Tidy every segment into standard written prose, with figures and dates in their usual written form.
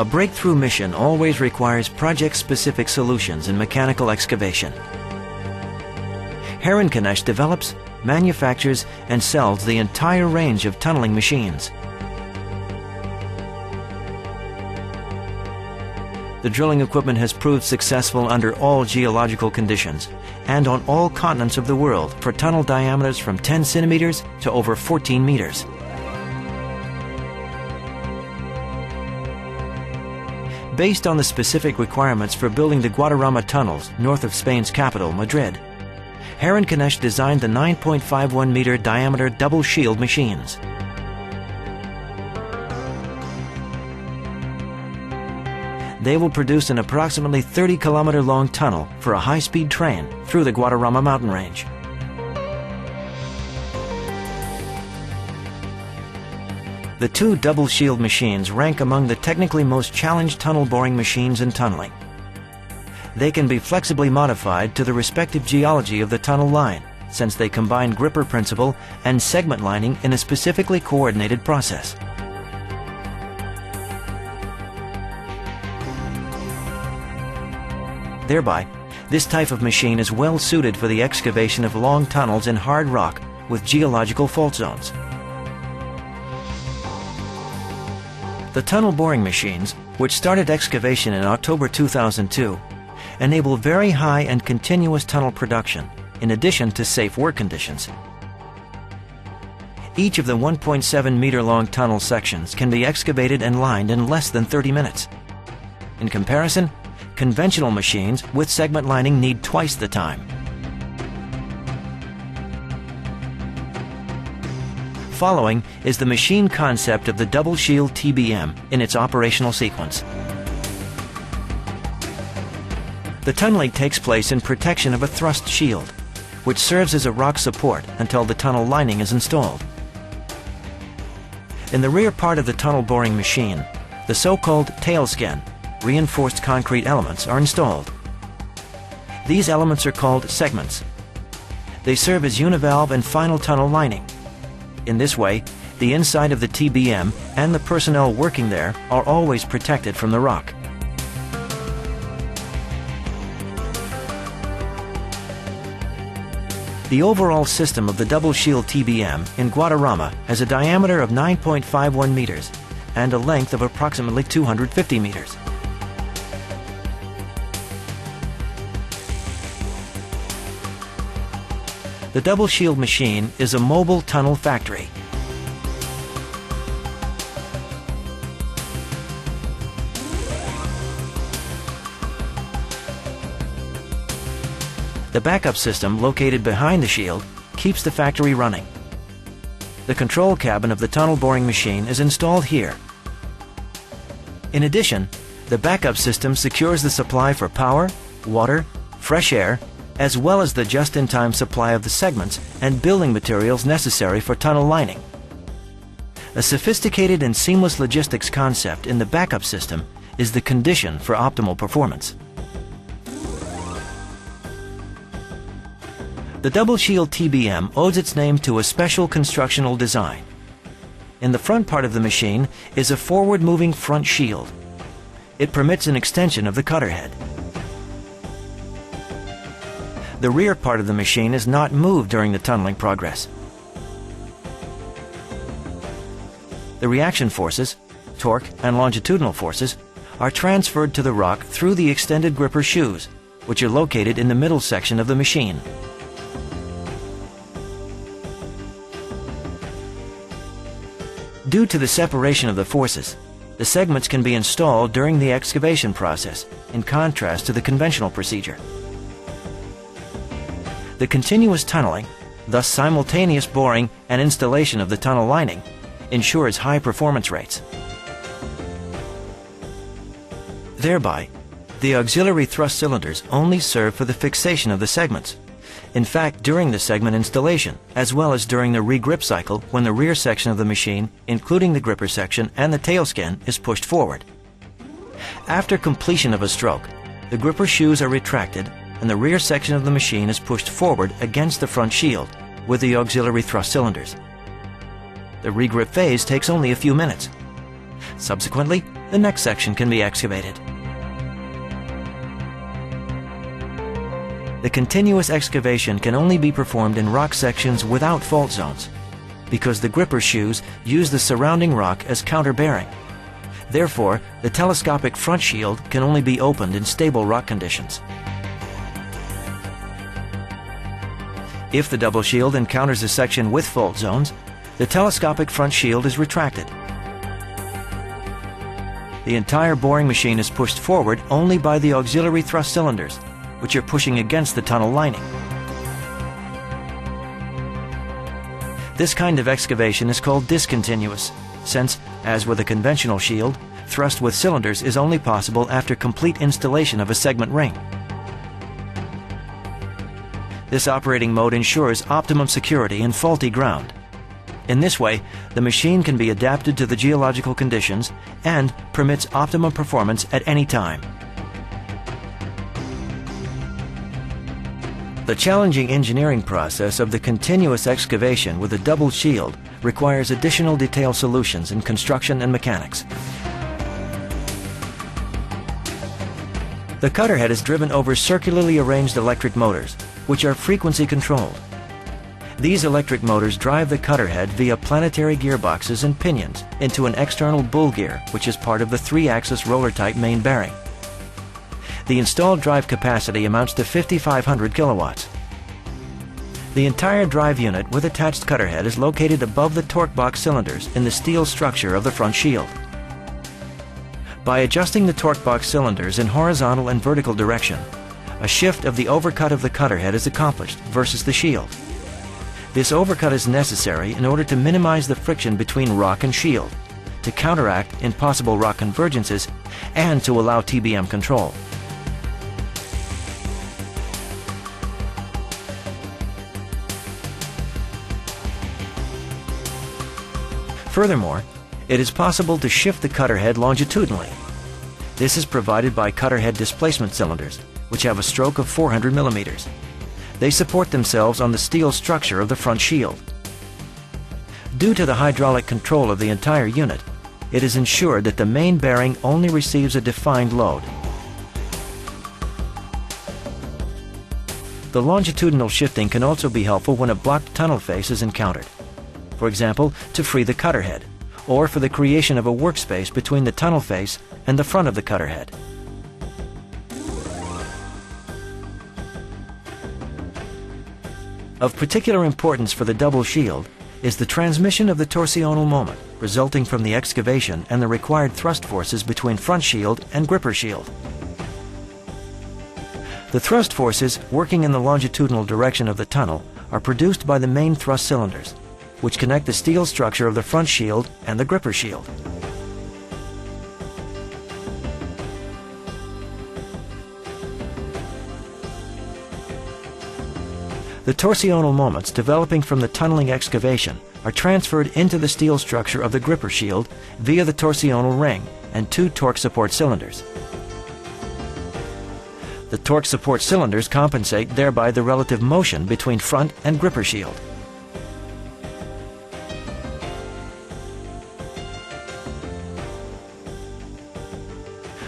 A breakthrough mission always requires project-specific solutions in mechanical excavation. Herrenknecht develops, manufactures, and sells the entire range of tunneling machines. The drilling equipment has proved successful under all geological conditions and on all continents of the world for tunnel diameters from 10 centimeters to over 14 meters. Based on the specific requirements for building the Guadarrama tunnels north of Spain's capital, Madrid, Herrenknecht designed the 9.51 meter diameter double shield machines. They will produce an approximately 30-kilometer long tunnel for a high-speed train through the Guadarrama mountain range. The two double shield machines rank among the technically most challenged tunnel boring machines in tunneling. They can be flexibly modified to the respective geology of the tunnel line, since they combine gripper principle and segment lining in a specifically coordinated process. Thereby, this type of machine is well suited for the excavation of long tunnels in hard rock with geological fault zones. The tunnel boring machines, which started excavation in October 2002, enable very high and continuous tunnel production, in addition to safe work conditions. Each of the 1.7 meter long tunnel sections can be excavated and lined in less than 30 minutes. In comparison, conventional machines with segment lining need twice the time. Following is the machine concept of the Doubleshield TBM in its operational sequence. The tunneling takes place in protection of a thrust shield, which serves as a rock support until the tunnel lining is installed. In the rear part of the tunnel boring machine, the so-called tail skin, reinforced concrete elements are installed. These elements are called segments. They serve as univalve and final tunnel lining. In this way, the inside of the TBM and the personnel working there are always protected from the rock. The overall system of the Doubleshield TBM in Guadarrama has a diameter of 9.51 meters and a length of approximately 250 meters. The Doubleshield machine is a mobile tunnel factory. The backup system located behind the shield keeps the factory running. The control cabin of the tunnel boring machine is installed here. In addition, the backup system secures the supply for power, water, fresh air, as well as the just-in-time supply of the segments and building materials necessary for tunnel lining. A sophisticated and seamless logistics concept in the backup system is the condition for optimal performance. The Doubleshield TBM owes its name to a special constructional design. In the front part of the machine is a forward-moving front shield. It permits an extension of the cutter head. The rear part of the machine is not moved during the tunneling progress. The reaction forces, torque and longitudinal forces, are transferred to the rock through the extended gripper shoes, which are located in the middle section of the machine. Due to the separation of the forces, the segments can be installed during the excavation process, in contrast to the conventional procedure. The continuous tunneling, thus simultaneous boring and installation of the tunnel lining, ensures high performance rates. Thereby, the auxiliary thrust cylinders only serve for the fixation of the segments. In fact, during the segment installation, as well as during the regrip cycle when the rear section of the machine, including the gripper section and the tail skin, is pushed forward. After completion of a stroke, the gripper shoes are retracted and the rear section of the machine is pushed forward against the front shield with the auxiliary thrust cylinders. The regrip phase takes only a few minutes. Subsequently, the next section can be excavated. The continuous excavation can only be performed in rock sections without fault zones, because the gripper shoes use the surrounding rock as counterbearing. Therefore, the telescopic front shield can only be opened in stable rock conditions. If the double shield encounters a section with fault zones, the telescopic front shield is retracted. The entire boring machine is pushed forward only by the auxiliary thrust cylinders, which are pushing against the tunnel lining. This kind of excavation is called discontinuous, since, as with a conventional shield, thrust with cylinders is only possible after complete installation of a segment ring. This operating mode ensures optimum security in faulty ground. In this way, the machine can be adapted to the geological conditions and permits optimum performance at any time. The challenging engineering process of the continuous excavation with a double shield requires additional detailed solutions in construction and mechanics. The cutter head is driven over circularly arranged electric motors, which are frequency controlled. These electric motors drive the cutter head via planetary gearboxes and pinions into an external bull gear, which is part of the 3-axis roller-type main bearing. The installed drive capacity amounts to 5,500 kilowatts. The entire drive unit with attached cutter head is located above the torque box cylinders in the steel structure of the front shield. By adjusting the torque box cylinders in horizontal and vertical direction, a shift of the overcut of the cutter head is accomplished versus the shield. This overcut is necessary in order to minimize the friction between rock and shield, to counteract impossible rock convergences, and to allow TBM control. Furthermore, it is possible to shift the cutter head longitudinally. This is provided by cutter head displacement cylinders, which have a stroke of 400 millimeters. They support themselves on the steel structure of the front shield. Due to the hydraulic control of the entire unit, it is ensured that the main bearing only receives a defined load. The longitudinal shifting can also be helpful when a blocked tunnel face is encountered. For example, to free the cutter head, or for the creation of a workspace between the tunnel face and the front of the cutter head. Of particular importance for the double shield is the transmission of the torsional moment resulting from the excavation and the required thrust forces between front shield and gripper shield. The thrust forces working in the longitudinal direction of the tunnel are produced by the main thrust cylinders, which connect the steel structure of the front shield and the gripper shield. The torsional moments developing from the tunneling excavation are transferred into the steel structure of the gripper shield via the torsional ring and 2 torque support cylinders. The torque support cylinders compensate thereby the relative motion between front and gripper shield.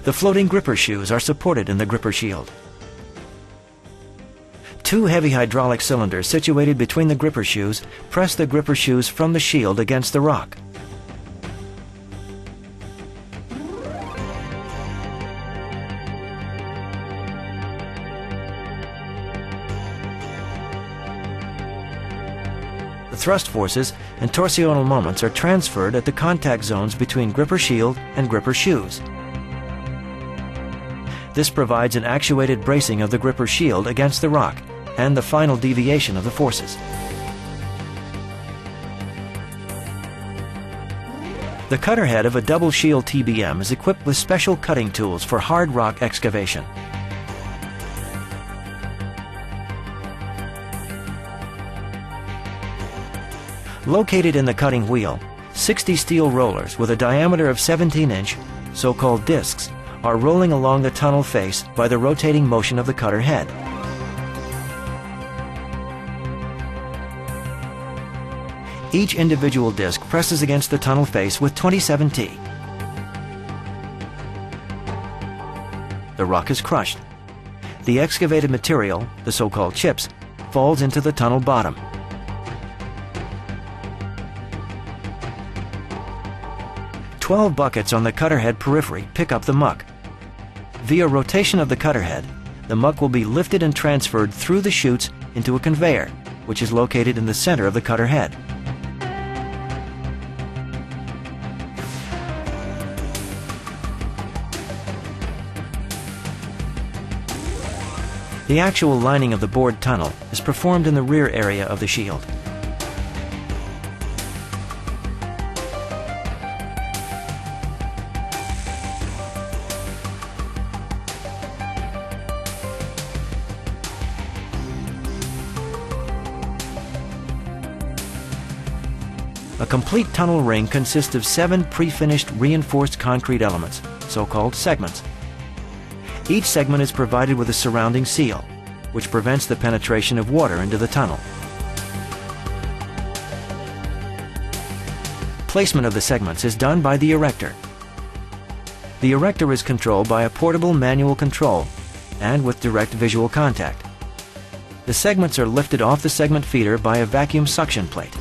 The floating gripper shoes are supported in the gripper shield. 2 heavy hydraulic cylinders situated between the gripper shoes press the gripper shoes from the shield against the rock. The thrust forces and torsional moments are transferred at the contact zones between gripper shield and gripper shoes. This provides an actuated bracing of the gripper shield against the rock and the final deviation of the forces. The cutter head of a double shield TBM is equipped with special cutting tools for hard rock excavation. Located in the cutting wheel, 60 steel rollers with a diameter of 17-inch, so-called discs, are rolling along the tunnel face by the rotating motion of the cutter head. Each individual disc presses against the tunnel face with 27 T. the rock is crushed. The excavated material, the so-called chips, falls into the tunnel bottom. "12 buckets on the cutter head periphery pick up the muck. Via rotation of the cutter head, the muck will be lifted and transferred through the chutes into a conveyor, which is located in the center of the cutter head. The actual lining of the bored tunnel is performed in the rear area of the shield. A complete tunnel ring consists of 7 pre-finished reinforced concrete elements, so-called segments. Each segment is provided with a surrounding seal, which prevents the penetration of water into the tunnel. Placement of the segments is done by the erector. The erector is controlled by a portable manual control and with direct visual contact. The segments are lifted off the segment feeder by a vacuum suction plate.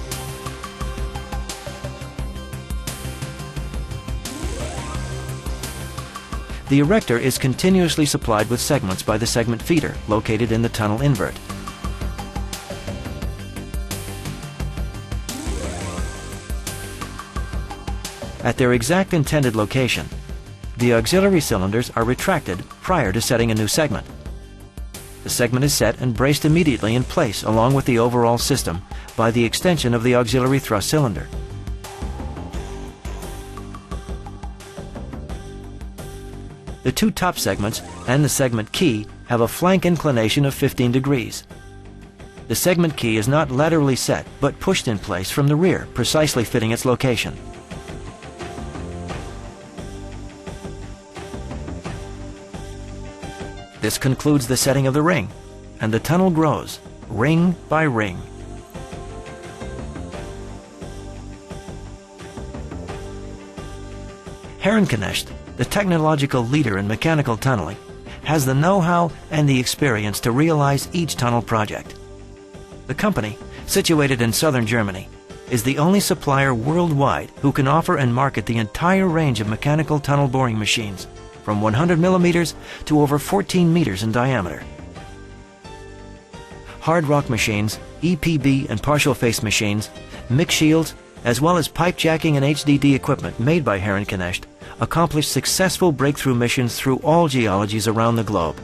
The erector is continuously supplied with segments by the segment feeder located in the tunnel invert. At their exact intended location, the auxiliary cylinders are retracted prior to setting a new segment. The segment is set and braced immediately in place along with the overall system by the extension of the auxiliary thrust cylinder. The 2 top segments and the segment key have a flank inclination of 15 degrees. The segment key is not laterally set but pushed in place from the rear, precisely fitting its location. This concludes the setting of the ring, and the tunnel grows, ring by ring. Herrenknecht, the technological leader in mechanical tunneling, has the know-how and the experience to realize each tunnel project. The company, situated in southern Germany, is the only supplier worldwide who can offer and market the entire range of mechanical tunnel boring machines, from 100 millimeters to over 14 meters in diameter. Hard rock machines, EPB and partial face machines, mix shields, as well as pipe jacking and HDD equipment made by Herrenknecht, accomplished successful breakthrough missions through all geologies around the globe.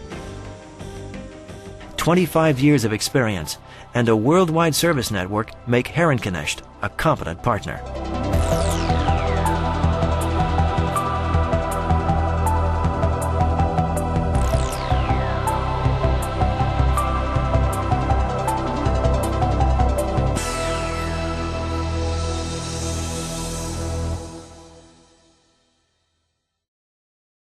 25 years of experience and a worldwide service network make Herrenknecht a competent partner.